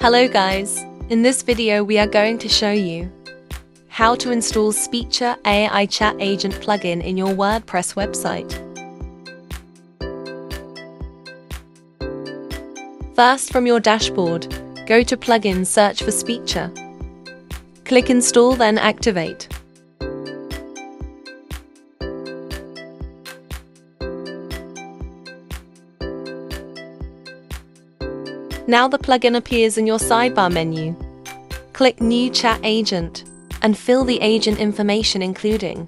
Hello guys, in this video we are going to show you how to install Speechor AI Chat Agent plugin in your WordPress website. First, from your dashboard, go to Plugins, search for Speechor. Click Install, then Activate. Now the plugin appears in your sidebar menu. Click New Chat Agent and fill the agent information including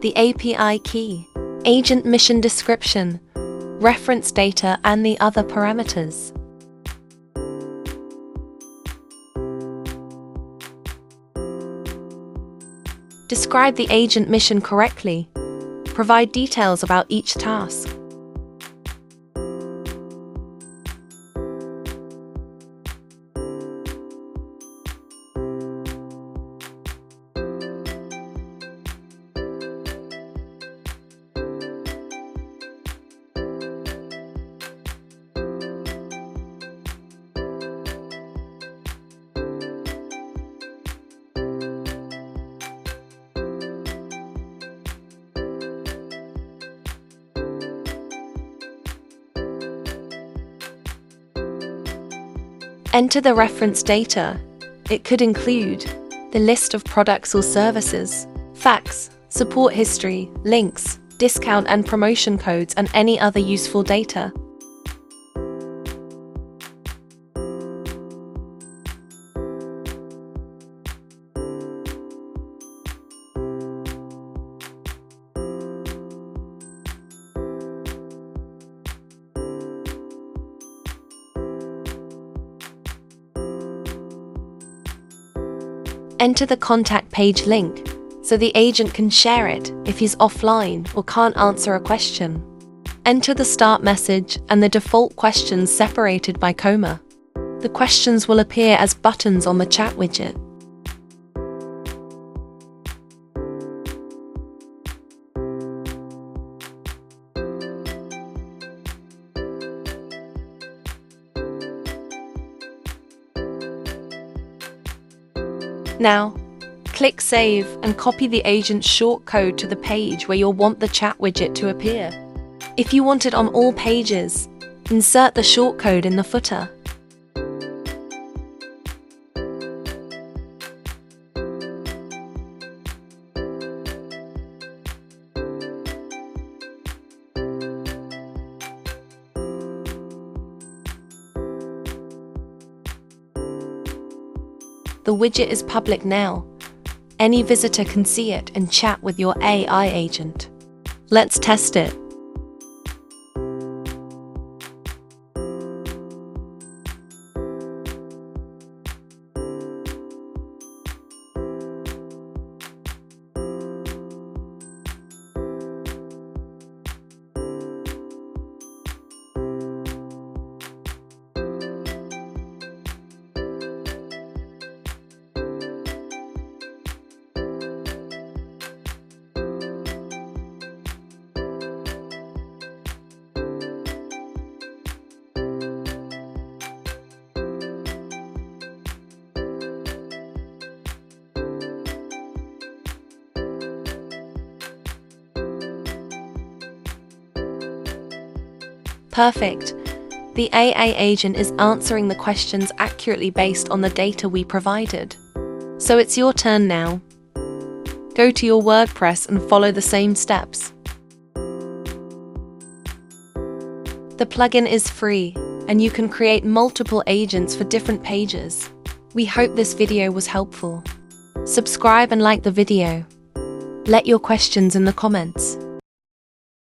the API key, agent mission description, reference data and the other parameters. Describe the agent mission correctly. Provide details about each task. Enter the reference data. It could include the list of products or services, facts, support history, links, discount and promotion codes, and any other useful data. Enter the contact page link so the agent can share it if he's offline or can't answer a question. Enter the start message and the default questions separated by comma. The questions will appear as buttons on the chat widget. Now, click Save and copy the agent's short code to the page where you'll want the chat widget to appear. If you want it on all pages, insert the short code in the footer. The widget is public now. Any visitor can see it and chat with your AI agent. Let's test it. Perfect. The AI agent is answering the questions accurately based on the data we provided. So it's your turn now. Go to your WordPress and follow the same steps. The plugin is free, and you can create multiple agents for different pages. We hope this video was helpful. Subscribe and like the video. Let your questions in the comments.